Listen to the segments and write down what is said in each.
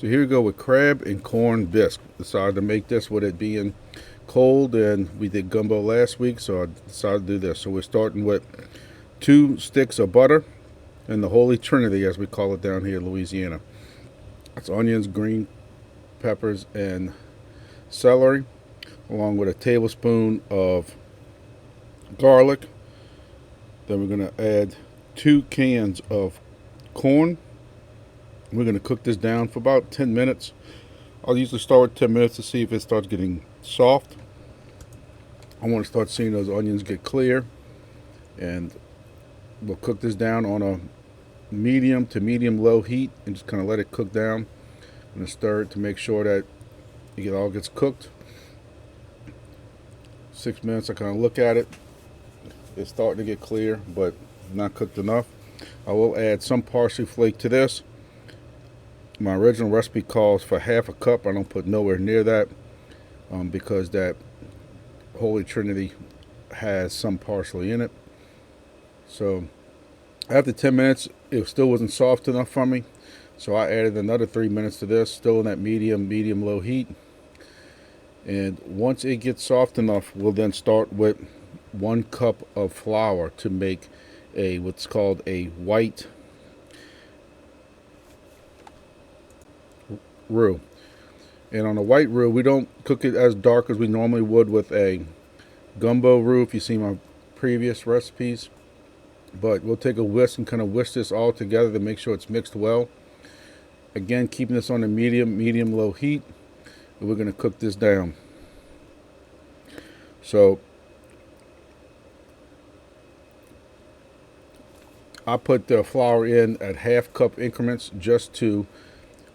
So here we go with crab and corn bisque. Decided to make this with it being cold, and we did gumbo last week, so I decided to do this. So we're starting with 2 sticks of butter and the holy trinity, as we call it down here in Louisiana. It's onions, green peppers, and celery, along with a tablespoon of garlic. Then we're going to add 2 cans of corn. We're going to cook this down for about 10 minutes. I'll usually start with 10 minutes to see if it starts getting soft. I want to start seeing those onions get clear. And we'll cook this down on a medium to medium low heat and just kind of let it cook down. I'm going to stir it to make sure that it all gets cooked. 6 minutes, I kind of look at it. It's starting to get clear, but not cooked enough. I will add some parsley flake to this. My original recipe calls for half a cup. I don't put nowhere near that because that Holy Trinity has some parsley in it. So after 10 minutes, it still wasn't soft enough for me. So I added another 3 minutes to this, still in that medium low heat. And once it gets soft enough, we'll then start with 1 cup of flour to make what's called a white roux. And on a white roux, we don't cook it as dark as we normally would with a gumbo roux, if you see my previous recipes. But we'll take a whisk and kind of whisk this all together to make sure it's mixed well. Again, keeping this on a medium low heat. And we're going to cook this down. So I put the flour in at half cup increments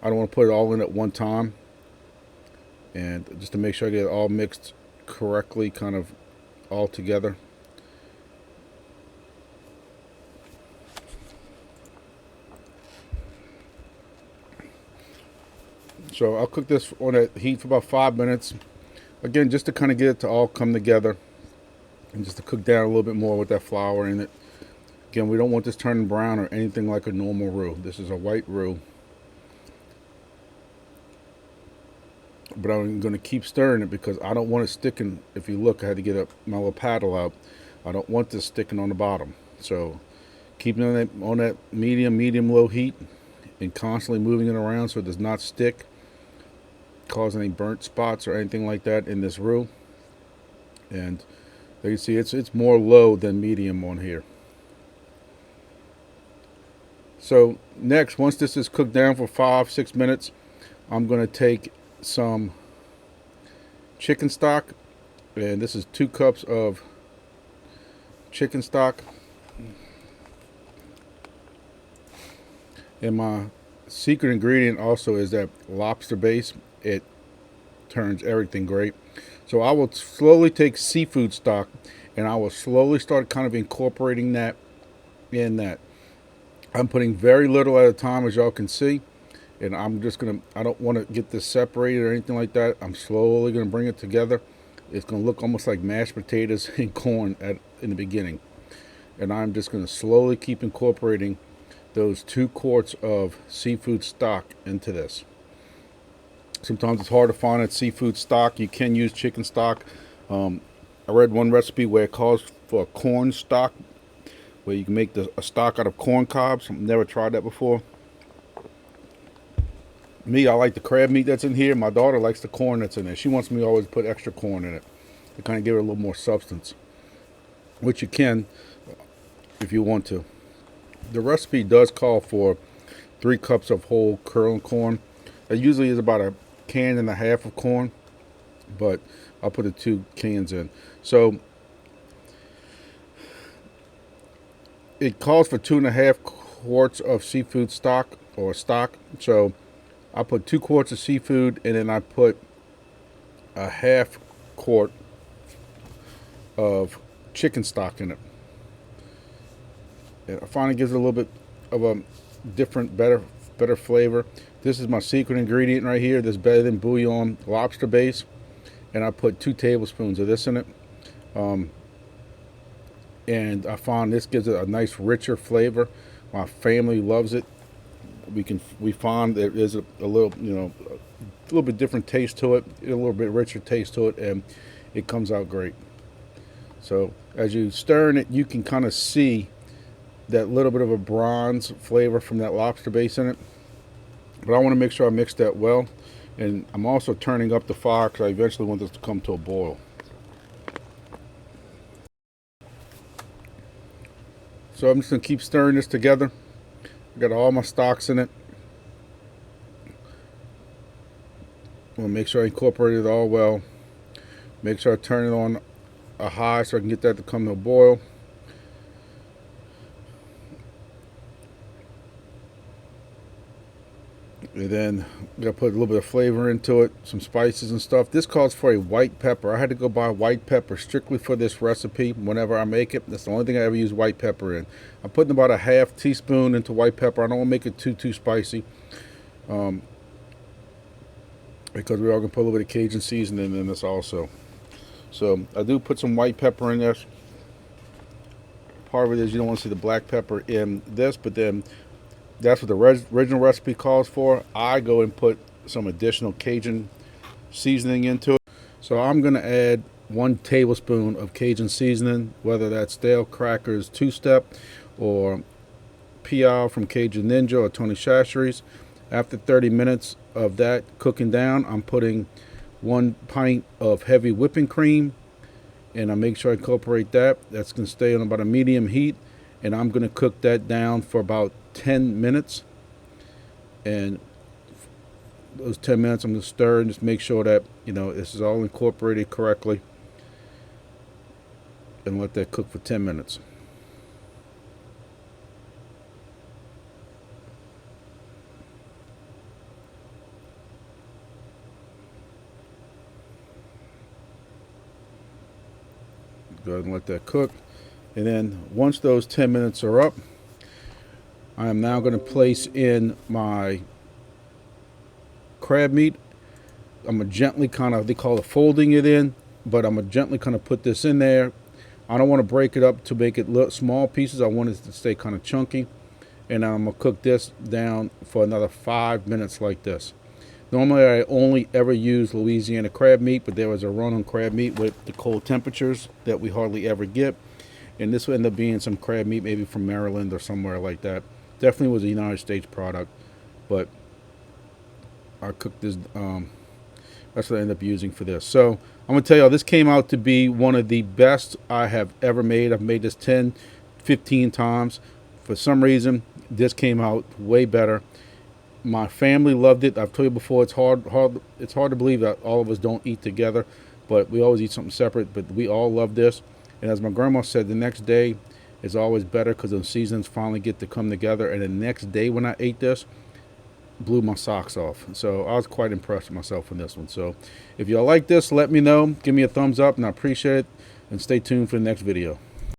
I don't want to put it all in at one time. And just to make sure I get it all mixed correctly, kind of all together. So I'll cook this on that heat for about 5 minutes. Again, just to kind of get it to all come together and just to cook down a little bit more with that flour in it. Again, we don't want this turning brown or anything like a normal roux. This is a white roux. But I'm going to keep stirring it because I don't want it sticking. If you look, I had to get my little paddle out. I don't want this sticking on the bottom. So keeping it on that medium low heat and constantly moving it around so it does not stick, cause any burnt spots or anything like that in this roux. And there you see it's more low than medium on here. So next, once this is cooked down for 5-6 minutes, I'm going to take some chicken stock, and this is 2 cups of chicken stock. And my secret ingredient also is that lobster base. It turns everything great. So I will slowly take seafood stock and I will slowly start kind of incorporating that in that. I'm putting very little at a time, as y'all can see. And I don't want to get this separated or anything like that. I'm slowly going to bring it together. It's going to look almost like mashed potatoes and corn in the beginning. And I'm just going to slowly keep incorporating those 2 quarts of seafood stock into this. Sometimes it's hard to find that seafood stock. You can use chicken stock. I read one recipe where it calls for a corn stock, where you can make a stock out of corn cobs. I've never tried that before. Me, I like the crab meat that's in here. My daughter likes the corn that's in there. She wants me to always put extra corn in it to kind of give it a little more substance, which you can if you want to. The recipe does call for 3 cups of whole kernel corn. That usually is about 1.5 cans of corn, but I'll put the 2 cans in. So it calls for 2.5 quarts of seafood stock or stock. So I put 2 quarts of seafood, and then I put a half quart of chicken stock in it. And I find it gives it a little bit of a different, better flavor. This is my secret ingredient right here. This Better Than Bouillon lobster base, and I put 2 tablespoons of this in it. And I found this gives it a nice richer flavor. My family loves it. we find there is a little, a little bit different taste to it, a little bit richer taste to it, and it comes out great. So as you stir it, you can kind of see that little bit of a bronze flavor from that lobster base in it. But I want to make sure I mix that well. And I'm also turning up the fire because I eventually want this to come to a boil. So I'm just going to keep stirring this together. I got all my stocks in it. I'm going to make sure I incorporate it all well. Make sure I turn it on a high so I can get that to come to a boil. And then I'm going to put a little bit of flavor into it, some spices and stuff. This calls for a white pepper. I had to go buy white pepper strictly for this recipe whenever I make it. That's the only thing I ever use white pepper in. I'm putting about a half teaspoon into white pepper. I don't want to make it too spicy. Because we are going to put a little bit of Cajun seasoning in this also. So I do put some white pepper in this. Part of it is you don't want to see the black pepper in this, but then that's what the original recipe calls for. I go and put some additional Cajun seasoning into it. So I'm going to add 1 tablespoon of Cajun seasoning, whether that's stale crackers two-step or PL from Cajun Ninja or Tony Chachere's. After 30 minutes of that cooking down, I'm putting 1 pint of heavy whipping cream, and I make sure I incorporate that. That's going to stay on about a medium heat, and I'm going to cook that down for about 10 minutes. And those 10 minutes I'm going to stir and just make sure that this is all incorporated correctly, and let that cook for 10 minutes. Go ahead and let that cook. And then once those 10 minutes are up, I am now going to place in my crab meat. I'm going to gently they call it folding it in, but I'm going to gently kind of put this in there. I don't want to break it up to make it look small pieces. I want it to stay kind of chunky. And I'm going to cook this down for another 5 minutes like this. Normally I only ever use Louisiana crab meat, but there was a run on crab meat with the cold temperatures that we hardly ever get. And this will end up being some crab meat maybe from Maryland or somewhere like that. Definitely was a United States product, but I cooked this, that's what I ended up using for this. So I'm going to tell you, this came out to be one of the best I have ever made. I've made this 10, 15 times. For some reason, this came out way better. My family loved it. I've told you before, it's hard to believe that all of us don't eat together, but we always eat something separate. But we all love this. And as my grandma said, the next day is always better because the seasons finally get to come together. And the next day when I ate this, blew my socks off. So I was quite impressed with myself in this one. So if y'all like this, let me know. Give me a thumbs up, and I appreciate it. And stay tuned for the next video.